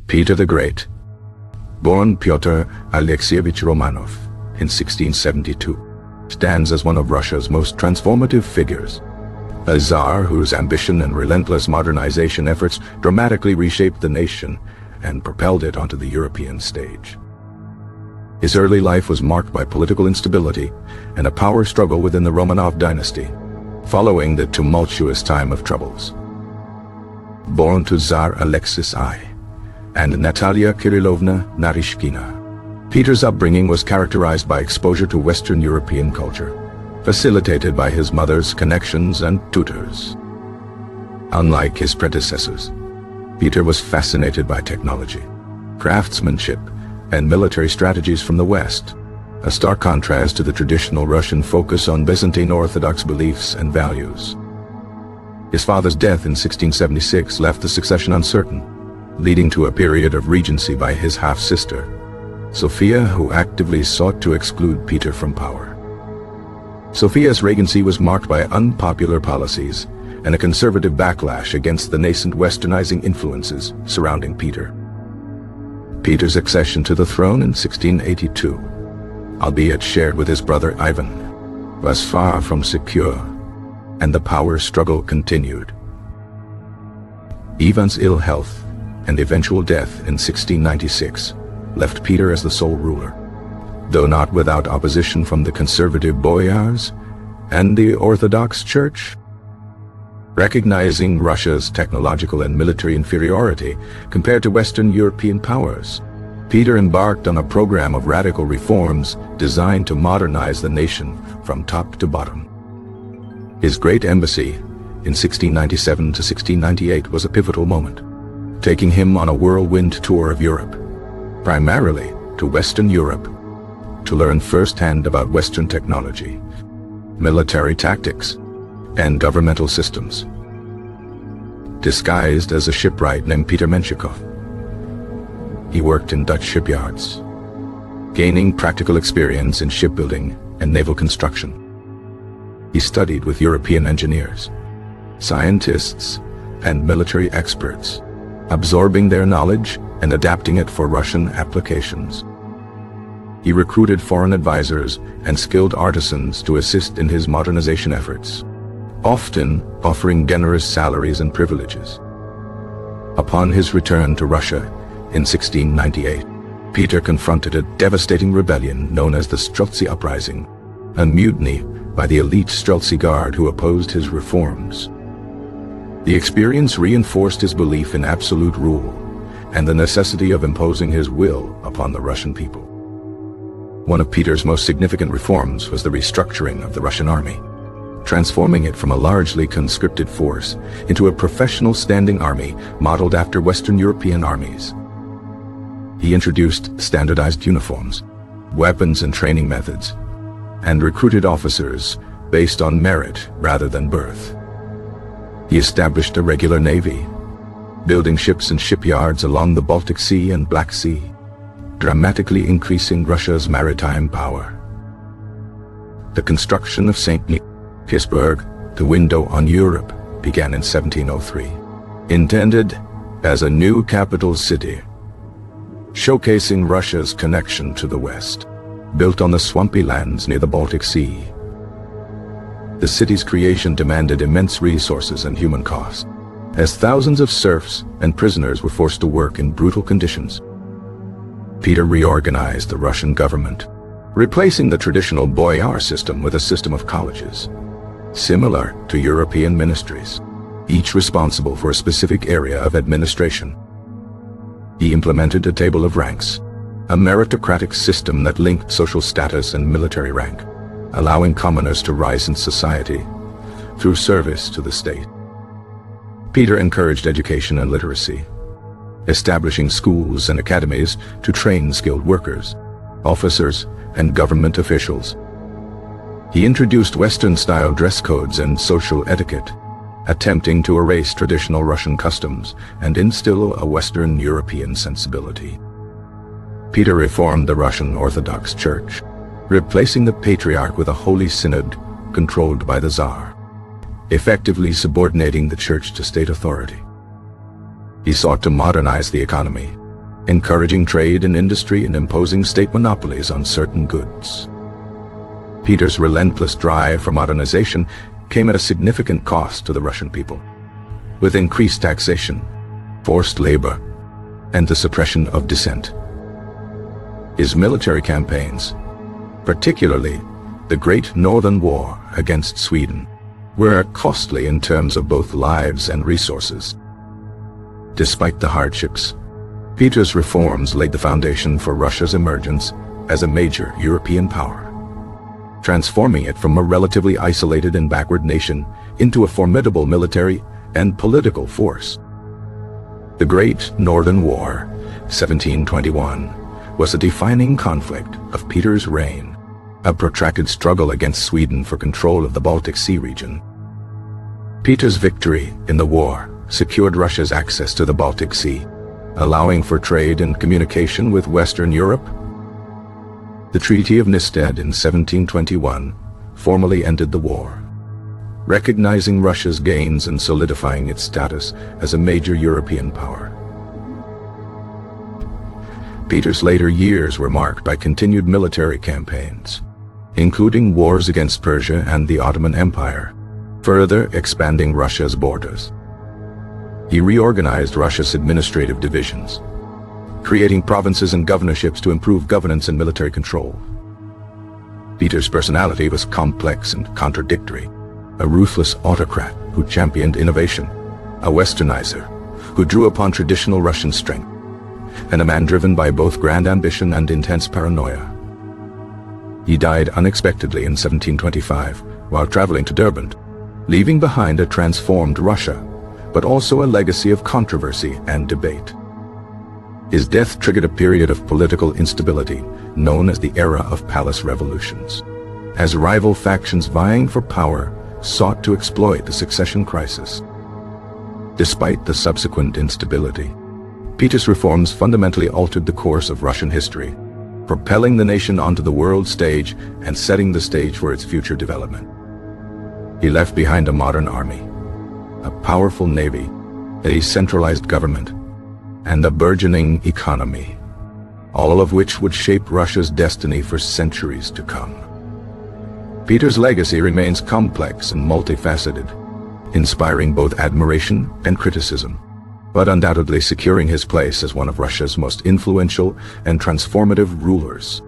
Peter the Great, born Pyotr Alexeyevich Romanov in 1672, stands as one of Russia's most transformative figures. A Tsar whose ambition and relentless modernization efforts dramatically reshaped the nation and propelled it onto the European stage. His early life was marked by political instability and a power struggle within the Romanov dynasty, following the tumultuous time of troubles. Born to Tsar Alexis I and Natalia Kirillovna Narishkina, Peter's upbringing was characterized by exposure to Western European culture, facilitated by his mother's connections and tutors. Unlike his predecessors, Peter was fascinated by technology, craftsmanship, and military strategies from the West, a stark contrast to the traditional Russian focus on Byzantine Orthodox beliefs and values. His father's death in 1676 left the succession uncertain, leading to a period of regency by his half-sister, Sophia, who actively sought to exclude Peter from power. Sophia's regency was marked by unpopular policies and a conservative backlash against the nascent westernizing influences surrounding Peter. Peter's accession to the throne in 1682, albeit shared with his brother Ivan, was far from secure, and the power struggle continued. Ivan's ill health and eventual death in 1696 left Peter as the sole ruler, though not without opposition from the conservative boyars and the Orthodox Church. Recognizing Russia's technological and military inferiority compared to Western European powers, Peter embarked on a program of radical reforms designed to modernize the nation from top to bottom. His Great Embassy in 1697 to 1698 was a pivotal moment, taking him on a whirlwind tour of Europe, primarily to Western Europe, to learn firsthand about Western technology, military tactics, and governmental systems. Disguised as a shipwright named Peter Menshikov, he worked in Dutch shipyards, gaining practical experience in shipbuilding and naval construction. He studied with European engineers, scientists, and military experts, absorbing their knowledge and adapting it for Russian applications. He recruited foreign advisors and skilled artisans to assist in his modernization efforts, often offering generous salaries and privileges. Upon his return to Russia in 1698, Peter confronted a devastating rebellion known as the Streltsy Uprising, a mutiny by the elite Streltsy Guard who opposed his reforms. The experience reinforced his belief in absolute rule and the necessity of imposing his will upon the Russian people. One of Peter's most significant reforms was the restructuring of the Russian army, transforming it from a largely conscripted force into a professional standing army modeled after Western European armies. He introduced standardized uniforms, weapons and training methods, and recruited officers based on merit rather than birth. He established a regular navy, building ships and shipyards along the Baltic Sea and Black Sea, dramatically increasing Russia's maritime power. The construction of St. Petersburg, the window on Europe, began in 1703, intended as a new capital city, showcasing Russia's connection to the West, built on the swampy lands near the Baltic Sea. The city's creation demanded immense resources and human cost, as thousands of serfs and prisoners were forced to work in brutal conditions. Peter reorganized the Russian government, replacing the traditional boyar system with a system of colleges, similar to European ministries, each responsible for a specific area of administration. He implemented a table of ranks, a meritocratic system that linked social status and military rank, allowing commoners to rise in society through service to the state. Peter encouraged education and literacy, establishing schools and academies to train skilled workers, officers, and government officials. He introduced Western-style dress codes and social etiquette, attempting to erase traditional Russian customs and instill a Western European sensibility. Peter reformed the Russian Orthodox Church, replacing the Patriarch with a holy synod controlled by the Tsar. effectively subordinating the church to state authority. He sought to modernize the economy, encouraging trade and industry and imposing state monopolies on certain goods. Peter's relentless drive for modernization came at a significant cost to the Russian people, with increased taxation, forced labor, and the suppression of dissent. His military campaigns, particularly the Great Northern War against Sweden, were costly in terms of both lives and resources. Despite the hardships, Peter's reforms laid the foundation for Russia's emergence as a major European power, transforming it from a relatively isolated and backward nation into a formidable military and political force. The Great Northern War, 1721, was a defining conflict of Peter's reign, a protracted struggle against Sweden for control of the Baltic Sea region. Peter's victory in the war secured Russia's access to the Baltic Sea, allowing for trade and communication with Western Europe. The Treaty of Nystad in 1721 formally ended the war, recognizing Russia's gains and solidifying its status as a major European power. Peter's later years were marked by continued military campaigns, including wars against Persia and the Ottoman Empire, further expanding Russia's borders. He reorganized Russia's administrative divisions, creating provinces and governorships to improve governance and military control. Peter's personality was complex and contradictory, a ruthless autocrat who championed innovation, a westernizer who drew upon traditional Russian strength, and a man driven by both grand ambition and intense paranoia. He died unexpectedly in 1725 while traveling to Derbent, leaving behind a transformed Russia, but also a legacy of controversy and debate. His death triggered a period of political instability known as the Era of Palace Revolutions, as rival factions vying for power sought to exploit the succession crisis. Despite the subsequent instability, Peter's reforms fundamentally altered the course of Russian history, propelling the nation onto the world stage and setting the stage for its future development. He left behind a modern army, a powerful navy, a decentralized government, and a burgeoning economy, all of which would shape Russia's destiny for centuries to come. Peter's legacy remains complex and multifaceted, inspiring both admiration and criticism, but undoubtedly securing his place as one of Russia's most influential and transformative rulers.